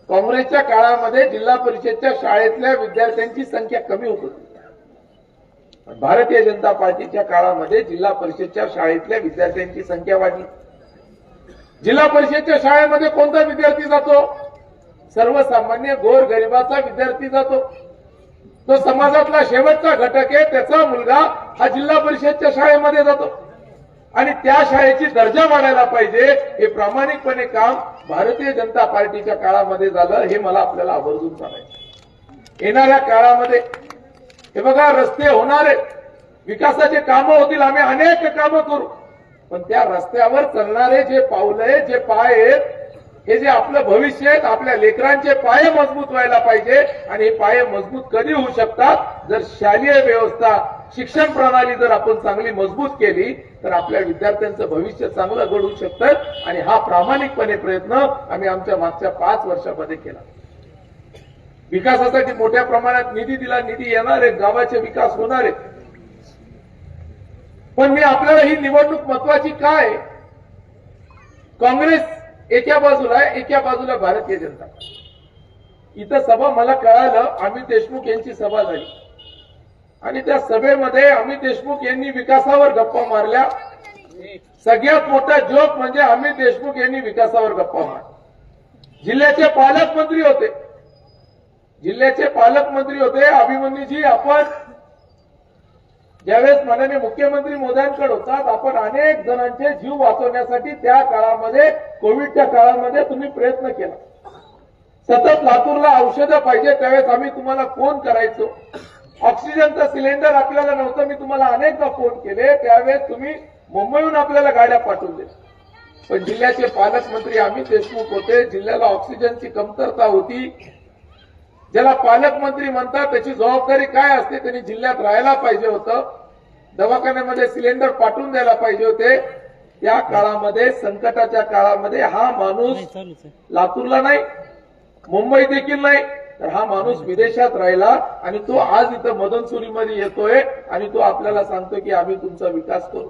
काँग्रेसच्या काळामध्ये जिल्हा परिषदच्या शाळेतल्या विद्यार्थ्यांची संख्या कमी होत होती. भारतीय जनता पार्टीच्या काळामध्ये जिल्हा परिषदच्या शाळेतल्या विद्यार्थ्यांची संख्या वाढली. जिल्हा परिषदच्या शाळेमध्ये कोणता विद्यार्थी जातो? सर्वसामान्य गोरगरिबाचा विद्यार्थी जातो. तो समाजातला शेवटचा घटक आहे, त्याचा मुलगा हा जिल्हा परिषदच्या शाळेमध्ये जातो. आणि त्या शाळेची दर्जा वाढायला पाहिजे, हे प्रामाणिकपणे काम भारतीय जनता पार्टीच्या काळामध्ये झालं. हे मला आपल्याला आवर्जून सांगायचं. येणाऱ्या काळामध्ये हे बघा, रस्ते होणार आहेत, विकासाचे कामं होतील, आम्ही अनेक कामं करू, पण त्या रस्त्यावर चालणारे जे पावलं आहेत, जे पाय आहेत, हे जे आपलं भविष्य आहेत, आपल्या लेकरांचे पाय मजबूत व्हायला पाहिजे. आणि हे पाय मजबूत कधी होऊ शकतात? जर शालेय व्यवस्था, शिक्षण प्रणाली जर आपण चांगली मजबूत केली तर आपल्या विद्यार्थ्यांचं भविष्य चांगलं घडू शकतं. आणि हा प्रामाणिकपणे प्रयत्न आम्ही आमच्या मागच्या 5 वर्षामध्ये केला. विकासासाठी मोठ्या प्रमाणात निधी दिला, निधी येणार आहे, गावाचे विकास होणार आहे. पण मी आपल्याला ही निवडणूक महत्वाची काय? काँग्रेस एका बाजूला आहे, एका बाजूला भारतीय जनता पार्टी. इथं सभा मला कळालं, अमित देशमुख यांची सभा झाली आणि त्या सभेमध्ये अमित देशमुख यांनी विकासावर गप्पा मारल्या. सगळ्यात मोठा जोक म्हणजे अमित देशमुख यांनी विकासावर गप्पा मारल्या. जिल्ह्याचे पालकमंत्री होते अभिमन्यूजी. आपण ज्यावेळेस माननीय मुख्यमंत्री मोदयांकडे होतात, आपण अनेक जणांचे जीव वाचवण्यासाठी त्या काळामध्ये, कोविडच्या काळामध्ये तुम्ही प्रयत्न केला. सतत लातूरला औषधं पाहिजे त्यावेळेस आम्ही तुम्हाला फोन करायचो. ऑक्सिजनचं सिलेंडर आपल्याला नव्हतं, मी तुम्हाला अनेकदा फोन केले. त्यावेळेस तुम्ही मुंबईहून आपल्याला गाड्या पाठवून दिल्या. पण जिल्ह्याचे पालकमंत्री अमित देशमुख होते. जिल्ह्याला ऑक्सिजनची कमतरता होती. ज्याला पालकमंत्री म्हणतात त्याची जबाबदारी काय असते? त्यांनी जिल्ह्यात राहायला पाहिजे होतं, दवाखान्यामध्ये सिलेंडर पाठवून द्यायला पाहिजे होते. त्या काळामध्ये, संकटाच्या काळामध्ये हा माणूस लातूरला नाही, मुंबई देखील नाही, तर हा माणूस विदेशात राहिला आणि तो आज इथं मदनसुरीमध्ये येतोय आणि तो आपल्याला सांगतो की आम्ही तुमचा विकास करू.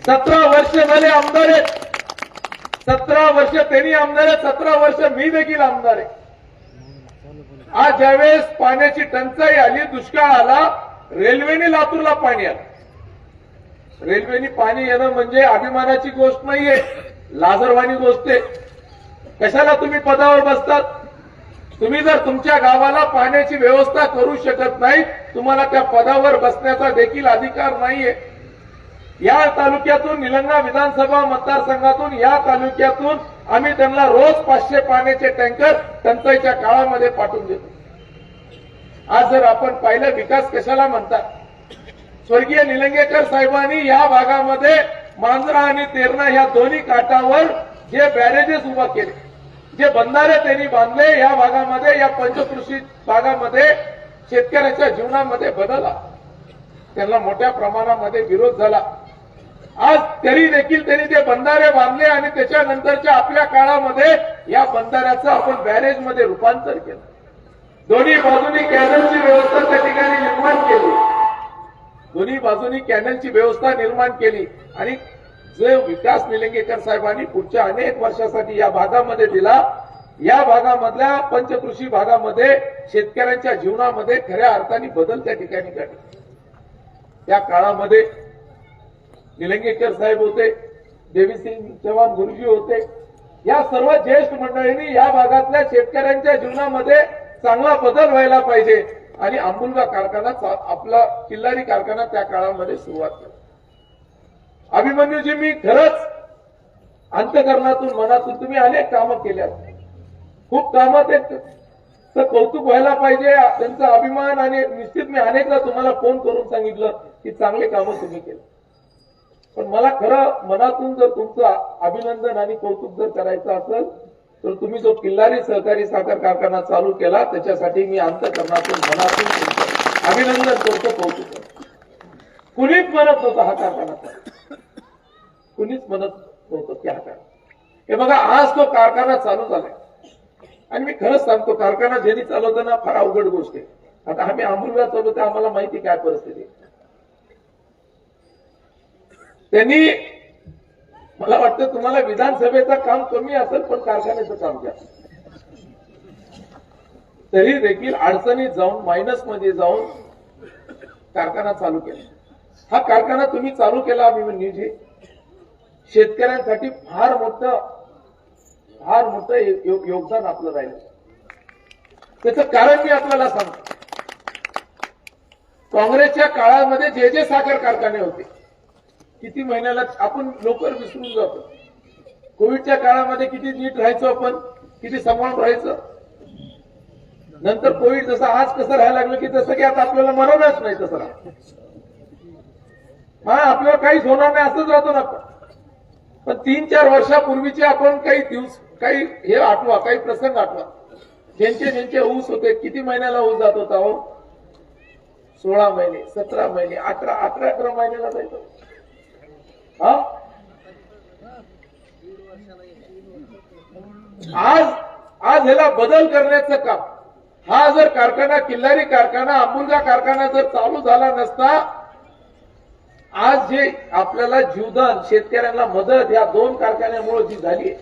17 वर्ष झाले आमदार आहेत, 17 वर्ष त्यांनी आमदार आहेत, 17 वर्ष मी देखील आमदार आहे. आज ज्यावेळेस पाण्याची टंचाई आली, दुष्काळ आला, रेल्वेने लातूरला पाणी आलं. रेल्वेने पाणी येणं म्हणजे अभिमानाची गोष्ट नाहीये, लाजरवाणी गोष्ट आहे. कशाला तुम्ही पदावर बसतात? तुम्ही जर तुमच्या गावाला पाण्याची व्यवस्था करू शकत नाही, तुम्हाला त्या पदावर बसण्याचा देखील अधिकार नाहीये. या तालुक्यातून, निलंगा विधानसभा मतदारसंघातून, या तालुक्यातून आम्ही त्यांना रोज 500 पाण्याचे टँकर टंचाईच्या काळामध्ये पाठवून देतो. आज जर आपण पाहिलं, विकास कशाला म्हणतात? स्वर्गीय निलंगेकर साहेबांनी या भागामध्ये मांजरा आणि तेरणा या दोन्ही काठावर जे बॅरेजेस उभा केले, जे बंधारे त्यांनी बांधले, या भागामध्ये, या पंचकृषी भागामध्ये शेतकऱ्याच्या जीवनामध्ये बदल आला. त्यांना मोठ्या प्रमाणामध्ये विरोध झाला. आज तरी देखील त्यांनी ते बंधारे बांधले आणि त्याच्यानंतरच्या आपल्या काळामध्ये या बंधाऱ्याचं आपण बॅरेजमध्ये रूपांतर केलं. दोन्ही बाजूनी कॅनलची व्यवस्था त्या ठिकाणी निर्माण केली. दोन्ही बाजूनी कॅनलची व्यवस्था निर्माण केली आणि जो विकास निलंगेकर साहेबांनी पुढच्या अनेक वर्षासाठी या भागामध्ये दिला, या भागामधल्या पंचकृषी भागामध्ये शेतकऱ्यांच्या जीवनामध्ये खऱ्या अर्थाने बदल त्या ठिकाणी घडले. त्या काळामध्ये निलंगेकर साहेब होते, देवीसिंग चव्हाण गुरुजी होते. या सर्व ज्येष्ठ मंडळींनी या भागातल्या शेतकऱ्यांच्या जीवनामध्ये चांगला बदल व्हायला पाहिजे आणि आंबुलगा कारखाना, आपला किल्लारी कारखाना त्या काळामध्ये सुरुवात केली. अभिमन्यूजी, मी खरंच अंतकरणातून, मनातून तुम्ही अनेक कामं केल्यात, खूप कामात तर कौतुक व्हायला पाहिजे, त्यांचा अभिमान. आणि निश्चित मी अनेकदा तुम्हाला फोन करून सांगितलं की चांगले कामं तुम्ही केली. पण मला खरं मनातून जर तुमचं अभिनंदन आणि कौतुक जर करायचं असेल तर तुम्ही जो किल्लारी सहकारी साखर कारखाना चालू केला त्याच्यासाठी मी अंतकरणातून, मनातून तुमचं अभिनंदन करतो, कौतुक करतो. कुणीच म्हणत नव्हतं हा कारखाना, कुणीच म्हणत नव्हतं की हा कारखाना. हे बघा, आज तो कारखाना चालू झालाय आणि मी खरंच सांगतो, कारखाना ज्यांनी चालवताना फार अवघड गोष्ट आहे. आता आम्ही आंबुलगा चालवतो, आम्हाला माहिती काय परिस्थिती. त्यांनी, मला वाटतं तुम्हाला विधानसभेचं काम कमी असेल पण कारखान्याचं काम जास्त. तरी देखील अडचणीत जाऊन, मायनसमध्ये जाऊन कारखाना चालू केला. हा कारखाना तुम्ही चालू केला अभिमन्यूजी, शेतकऱ्यांसाठी फार मोठं योगदान आपलं राहिलं. त्याचं कारण मी आपल्याला सांगतो. काँग्रेसच्या काळामध्ये जे जे साखर कारखाने होते, किती महिन्याला आपण लवकर विसरून जातो. कोविडच्या काळामध्ये किती नीट राहायचो आपण, किती सांभाळून राहायचं. नंतर कोविड जसं आज कसं राहायला लागलं की तसं की आता आपल्याला मरवणारच नाही तसं राहा, आपल्याला काहीच होणार नाही असंच राहतो ना आपण. पण 3-4 वर्षापूर्वीचे आपण काही दिवस काही हे आठवा, काही प्रसंग आठवा. ज्यांचे ऊस होते, किती महिन्याला ऊस जात होता हो? 16 महिने, 17 महिने, 18 महिन्याला जायचं. हा, आज ह्याला बदल करण्याचं काम, हा जर कारखाना, किल्लारी कारखाना, अंबुजा कारखाना जर चालू झाला नसता, आज जे आपल्याला जीवदान, शेतकऱ्यांना मदत या 2 कारखान्यामुळे जी झाली,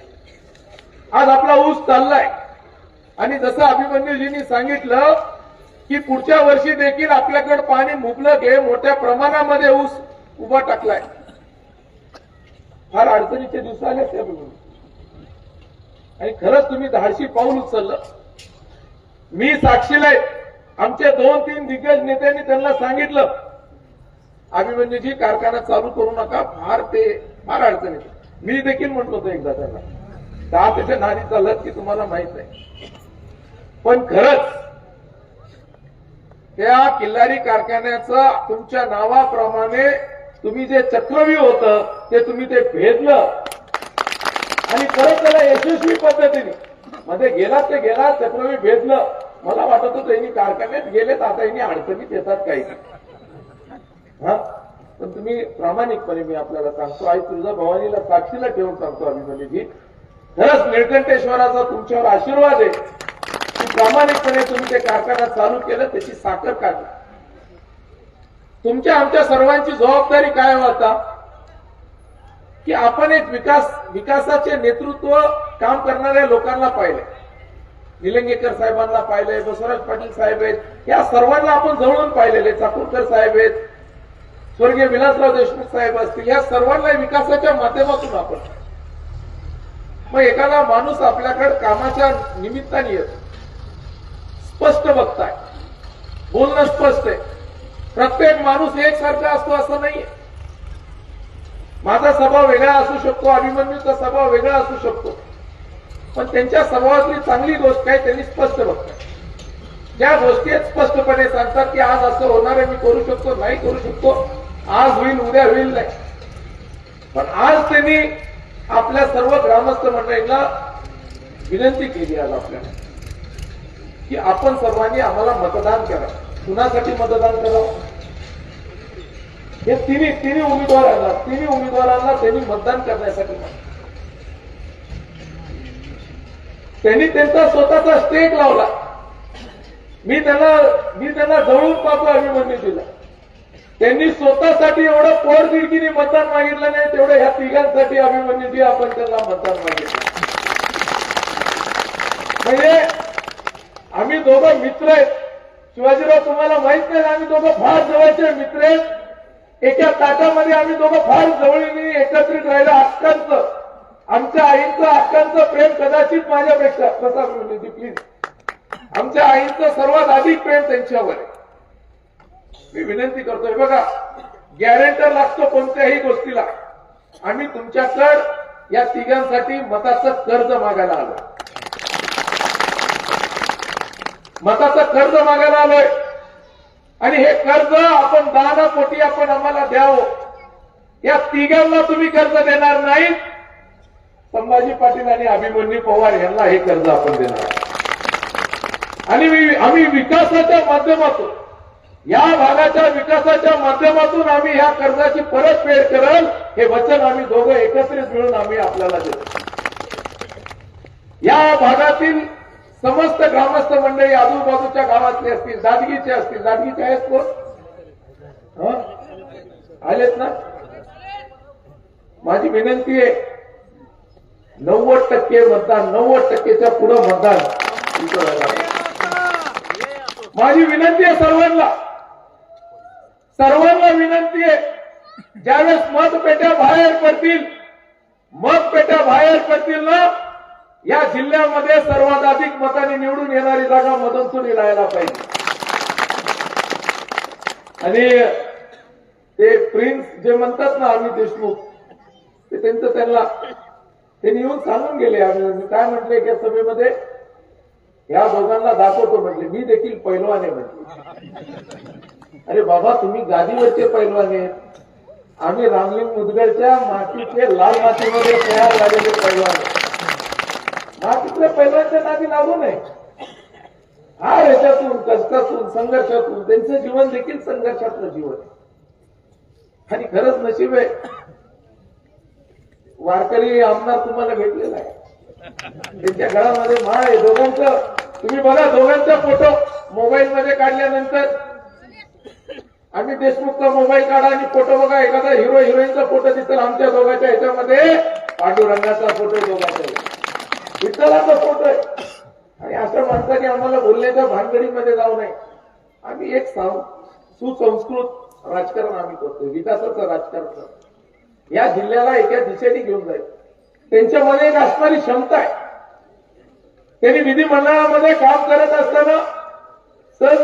आज आपला ऊस चाललाय. आणि जसं अभिमन्यूजींनी सांगितलं की पुढच्या वर्षी देखील आपल्याकडे पाणी मुबलक आहे, मोठ्या प्रमाणामध्ये ऊस उभा टाकलाय. फार अडचणीचे दिवस आले त्या बघून, आणि खरंच तुम्ही धाडशी पाऊल उचललं. मी साक्षीला आहे. आमच्या 2-3 दिग्गज नेत्यांनी त्यांना सांगितलं, अभिमन्यूजी कारखाना चालू करू नका, फार अडचणी. मी देखील म्हटलो होतो एकदा त्यांना, त्याच्या नादी चालत की तुम्हाला माहित नाही. पण खरंच त्या किल्लारी कारखान्याचं तुमच्या नावाप्रमाणे तुम्ही जे चक्रव्यूह होतं ते तुम्ही ते भेदलं, आणि परत त्याला यशस्वी पद्धतीने मध्ये गेलात ते गेला, चक्रव्यूह भेदलं. मला वाटत होतं यांनी कारखान्यात गेलेत, आता यांनी अडचणीत येतात काही. हा, पण तुम्ही प्रामाणिकपणे, मी आपल्याला सांगतो, आई तुळजा भवानीला साक्षीला ठेवून सांगतो अभिमन्यूजी, खरंच निळकंठेश्वराचा तुमच्यावर आशीर्वाद आहे की प्रामाणिकपणे तुम्ही ते कारखाना चालू केलं, त्याची साखर काढली. तुमच्या आमच्या सर्वांची जबाबदारी काय होता की आपण एक विकासाचे नेतृत्व काम करणाऱ्या लोकांना पाहिले. निलंगेकर साहेबांना पाहिले, बसवराज पाटील साहेब आहेत, या सर्वांना आपण जवळून पाहिलेले, चाकूरकर साहेब आहेत, स्वर्गीय विलासराव देशमुख साहेब असतील, या सर्वांना विकासाच्या माध्यमातून आपण. मग एखादा माणूस आपल्याकडे कामाच्या निमित्ताने येतो, स्पष्ट बघताय, बोलणं स्पष्ट आहे. प्रत्येक माणूस एकसारखा असतो असं नाहीये. माझा स्वभाव वेगळा असू शकतो, अभिमन्यूचा स्वभाव वेगळा असू शकतो, पण त्यांच्या स्वभावातली चांगली गोष्ट काय त्यांनी स्पष्ट बघतात. ज्या गोष्टी स्पष्टपणे सांगतात की आज असं होणार आहे, मी करू शकतो, नाही करू शकतो, आज होईल, उद्या होईल नाही. पण आज त्यांनी आपल्या सर्व ग्रामस्थ मंडळींना विनंती केली आज आपल्याला की आपण सर्वांनी आम्हाला मतदान करा. कुणासाठी मतदान करावं? हे तिन्ही उमेदवारांना त्यांनी मतदान करण्यासाठी त्यांनी त्यांचा स्वतःचा स्टेक लावला. मी त्यांना जवळून पाहतो अभिमन्यूजीला. त्यांनी स्वतःसाठी एवढं पोरदिडकीने मतदान मागितलं नाही, तेवढं ह्या तिघांसाठी अभिमन्यूजी आपण त्यांना मतदान मागितलं. म्हणजे आम्ही दोघं मित्र आहेत. शिवाजीराव, तुम्हाला माहित नाही, आम्ही दोघं फार जवळचे मित्र आहेत. एका ताटामध्ये आम्ही दोघं फार जवळीने एकत्रित राहिलं. हक्कांचं, आमच्या आईंचं हक्कांचं प्रेम कदाचित माझ्यापेक्षा, कसा म्हणजे प्लीज, आमच्या आईंचं सर्वात अधिक प्रेम त्यांच्यावर आहे. मी विनंती करतोय, बघा, गॅरेंटर लागतो कोणत्याही गोष्टीला. आम्ही तुमच्याकडे या तिघांसाठी मताचं कर्ज मागायला आलो. मताचं कर्ज मागायला आलोय, आणि हे कर्ज आपण 10 कोटी आपण आम्हाला द्यावं. या तिघांना तुम्ही कर्ज देणार नाहीत, संभाजी पाटील आणि अभिमन्यू पवार यांना हे कर्ज आपण देणार. आणि आम्ही विकासाच्या माध्यमातून, या भागाच्या विकासाच्या माध्यमातून आम्ही ह्या कर्जाची परतफेड कराल, हे वचन आम्ही दोघं एकत्रित मिळून आम्ही आपल्याला देतो. या भागातील समस्त ग्रामस्थ मंडळी, आजूबाजूच्या गावातले असतील, दादगीचे असतील, दादगीचे आहेत कोण? आलेत ना? माझी विनंती आहे, 90% मतदान, 90%च्या पुढं मतदान. माझी विनंती आहे सर्वांना विनंती आहे, ज्यावेळेस मतपेट्या बाहेर पडतील ना, या जिल्ह्यामध्ये सर्वात अधिक मतांनी निवडून येणारी जागा मदनसुरी राहायला पाहिजे. आणि ते प्रिन्स जे म्हणतात ना अमित देशमुख, ते त्यांनी येऊन सांगून गेले. आम्ही काय म्हटले एका सभेमध्ये, या दोघांना दाखवतो म्हटले, मी देखील पैलवान आहे म्हटले. अरे बाबा, तुम्ही गादीवरचे पैलवान आहेत, आम्ही रामलिंग मुदगलच्या मातीचे लाल मातीमध्ये तयार झालेले पैलवान. मातीतल्या पैलवानच्या नादी लागू नये. हा याच्यातून कष्टातून संघर्षातून त्यांचं जीवन देखील संघर्षातलं जीवन आहे. आणि खरंच नशीब आहे वारकरी आमदार तुम्हाला भेटलेला आहे. त्यांच्या घरामध्ये माळ आहे दोघांचं. तुम्ही बघा दोघांचा फोटो मोबाईल मध्ये काढल्यानंतर आम्ही देशमुखचा मोबाईल काढा आणि फोटो बघा. एखादा हिरो हिरोईनचा फोटो दिसेल आमच्या दोघांच्या ह्याच्यामध्ये. पांडुरंगाचा फोटो दोघांचा, विठ्ठलाचा फोटो आहे. आणि अशा माणसाने आम्हाला बोलण्याच्या भानगडीमध्ये जाऊ नये. आम्ही एक सुसंस्कृत राजकारण आम्ही करतोय, विकासाचं राजकारण करतो. या जिल्ह्याला एका दिशेने घेऊन जाईल. त्यांच्यामध्ये एक असणारी क्षमता आहे. त्यांनी विधिमंडळामध्ये काम करत असताना सर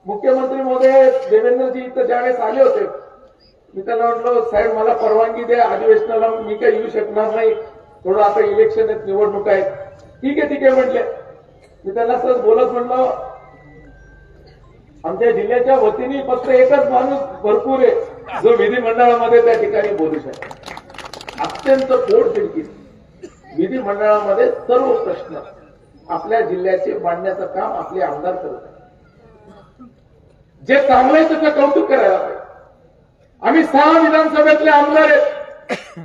मुख्यमंत्री महोदय देवेंद्रजी इथं ज्यावेळेस आले होते, मी त्यांना म्हटलं साहेब मला परवानगी द्या अधिवेशनाला, मी काही येऊ शकणार नाही, थोडं आता इलेक्शन आहेत, निवडणूक आहेत. ठीक आहे म्हटले. मी त्यांना सर बोलत म्हणलं आमच्या जिल्ह्याच्या वतीने फक्त एकच माणूस भरपूर आहे जो विधिमंडळामध्ये त्या ठिकाणी बोलू शकतो. अत्यंत पोटतिडकीत विधिमंडळामध्ये सर्व प्रश्न आपल्या जिल्ह्याचे मांडण्याचं काम आपले आमदार करत आहेत. जे चांगलं आहे त्याचं कौतुक करायला पाहिजे. आम्ही 6 विधानसभेतले आमदार आहेत.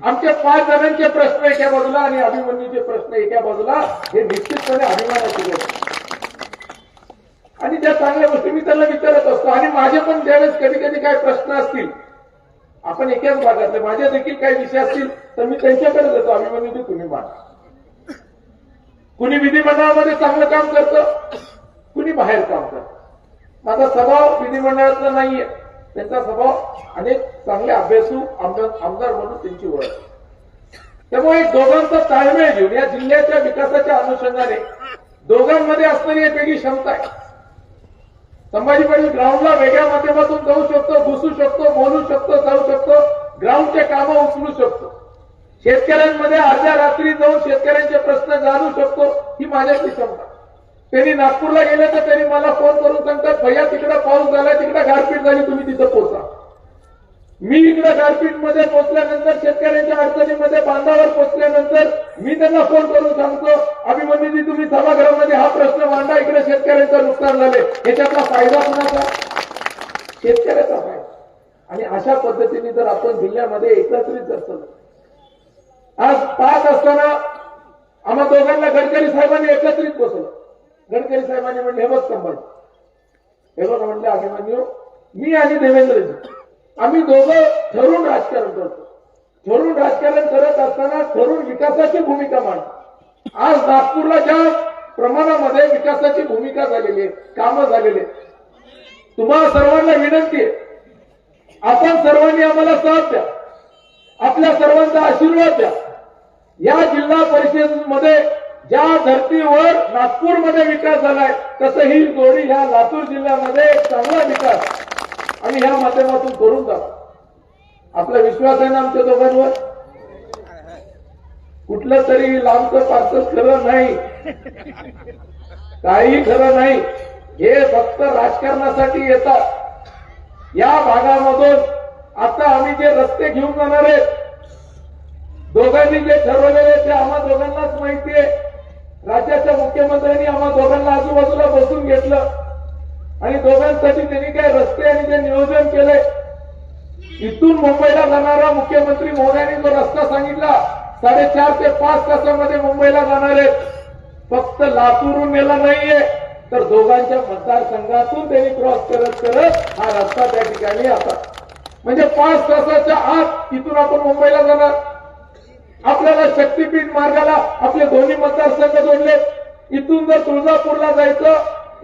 आमचे 5 जणांचे प्रश्न एका बाजूला आणि अभिमन्यूचे प्रश्न एका बाजूला, हे निश्चितपणे अभिमानाची गोष्ट. आणि ज्या चांगल्या गोष्टी मी त्यांना विचारत असतो. आणि माझे पण ज्यावेळेस कधी कधी काही प्रश्न असतील, आपण एकाच भागातले माझे देखील काही विषय असतील तर मी त्यांच्याकडे जातो, अभिमन्यूजी तुम्ही मांडा. कुणी विधिमंडळामध्ये चांगलं काम करतं, कुणी बाहेर काम करतं. माझा स्वभाव विधिमंडळातला नाहीये, त्यांचा स्वभाव अनेक चांगले अभ्यासू आमदार म्हणून त्यांची ओळख. त्यामुळे दोघांचा ताळमेळ घेऊन या जिल्ह्याच्या विकासाच्या अनुषंगाने दोघांमध्ये असणारी एक वेगळी क्षमता आहे. संभाजी पाटील ग्राउंडला वेगळ्या माध्यमातून जाऊ शकतो, घुसू शकतो, बोलू शकतो, जाऊ शकतो, ग्राउंडचे कामं उचलू शकतो. शेतकऱ्यांमध्ये अर्ध्या रात्री जाऊन शेतकऱ्यांचे प्रश्न जाणू शकतो, ही माझ्यातली क्षमता. त्यांनी नागपूरला गेले तर त्यांनी मला फोन करून सांगतात भैया तिकडे पाऊस झाला, तिकडे गारपीट झाली, तुम्ही तिथं पोहोचा. मी इकडे गारपीटमध्ये पोहोचल्यानंतर शेतकऱ्यांच्या अडचणीमध्ये बांधावर पोहोचल्यानंतर मी त्यांना फोन करून सांगतो अभिमन्यूजी तुम्ही सभागृहामध्ये हा प्रश्न मांडा, इकडे शेतकऱ्यांचं नुकसान झाले, याच्यातला फायदा कुणाचा? शेतकऱ्याचा फायदा. आणि अशा पद्धतीने जर आपण जिल्ह्यामध्ये एकत्रित असतो. आज 5 असताना आम्हा दोघांना गडकरी साहेबांनी एकत्रित बसवलं. गडकरी साहेबांनी म्हणले हे बघ संभाजी, हे बघ म्हणले अभिमन्यू, मी आणि देवेंद्रजी आम्ही दोघं ठरून राजकारण करतो. ठरून राजकारण करत असताना ठरून विकासाची भूमिका मांडतो. आज नागपूरला ज्या प्रमाणामध्ये विकासाची भूमिका झालेली आहे, कामं झालेली आहेत, तुम्हाला सर्वांना विनंती आहे आपण सर्वांनी आम्हाला साथ द्या, आपल्या सर्वांचा आशीर्वाद द्या. या जिल्हा परिषदेमध्ये ज्या धर्तीवर नागपूरमध्ये विकास झालाय तसं ही जोडी ह्या लातूर जिल्ह्यामध्ये चांगला विकास आणि ह्या माध्यमातून करून जातो. आपला विश्वास आहे ना आमच्या दोघांवर? कुठलं तरी लांबचं पार्सल खरं नाही, काही खरं नाही. हे फक्त राजकारणासाठी येतात. या भागामधून आता आम्ही जे रस्ते घेऊन जाणार आहेत, दोघांनी जे ठरवलेले ते आम्हा दोघांनाच माहिती आहे. राज्याच्या मुख्यमंत्र्यांनी आम्हा दोघांना आजूबाजूला बसून घेतलं आणि दोघांसाठी त्यांनी काय रस्ते आणि जे नियोजन केलंय. इथून मुंबईला जाणारा मुख्यमंत्री महोदयांनी जो रस्ता सांगितला 4.5 ते 5 तासामध्ये मुंबईला जाणार आहेत. फक्त लातूरून नेला नाहीये तर दोघांच्या मतदारसंघातून त्यांनी क्रॉस करत करत हा रस्ता त्या ठिकाणी आता म्हणजे 5 तासाच्या आत इथून आपण मुंबईला जाणार. आपल्याला शक्तीपीठ मार्गाला आपले दोन्ही मतदारसंघ जोडले. इथून जर तुळजापूरला जायचं,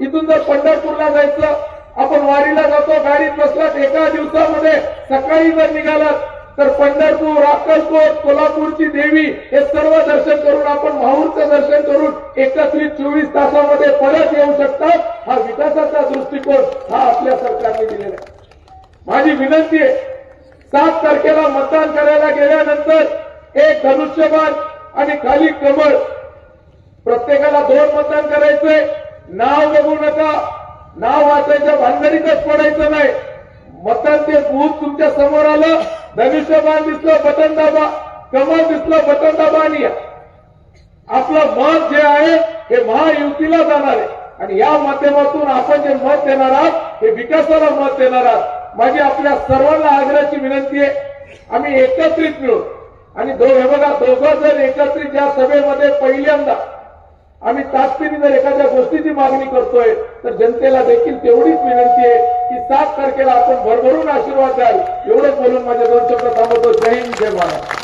इथून जर पंढरपूरला जायचं, आपण वारीला जातो, गाडीत बसलात एका दिवसामध्ये सकाळी जर निघालात तर पंढरपूर, अक्कलकोट, कोल्हापूरची देवी हे सर्व दर्शन करून आपण माहूरचं दर्शन करून एकत्रित 24 तासामध्ये परत येऊ शकतात. हा विकासाचा दृष्टिकोन हा आपल्या सरकारने दिलेला आहे. माझी विनंती आहे 7 तारखेला मतदान करायला गेल्यानंतर एक धनुष्यबाण आणि खाली कमळ, प्रत्येकाला 2 मतदान करायचंय. नाव बघू नका, नाव वाचायच्या भानगडीतच पडायचं नाही. मतांचे बूथ तुमच्या समोर आलं, धनुष्यबाण दिसलं बटन दाबा, कमळ दिसलं बटन दाबा आणि या. आपलं मत जे आहे हे महायुतीला जाणार आहे आणि या माध्यमातून आपण जे मत देणार आहात हे विकासाला मत देणार आहात. माझी आपल्या सर्वांना आग्रहाची विनंती आहे, आम्ही एकत्रित मिळून आणि हे बघा दोघं जर एकत्रित या सभेमध्ये पहिल्यांदा आम्ही ताकदीने जर एखाद्या गोष्टीची मागणी करतोय तर जनतेला देखील तेवढीच विनंती आहे की 7 तारखेला आपण भरभरून आशीर्वाद द्याल. एवढंच बोलून माझे 2 शब्द थांबवतो. जय हिंद, जय महाराष्ट्र.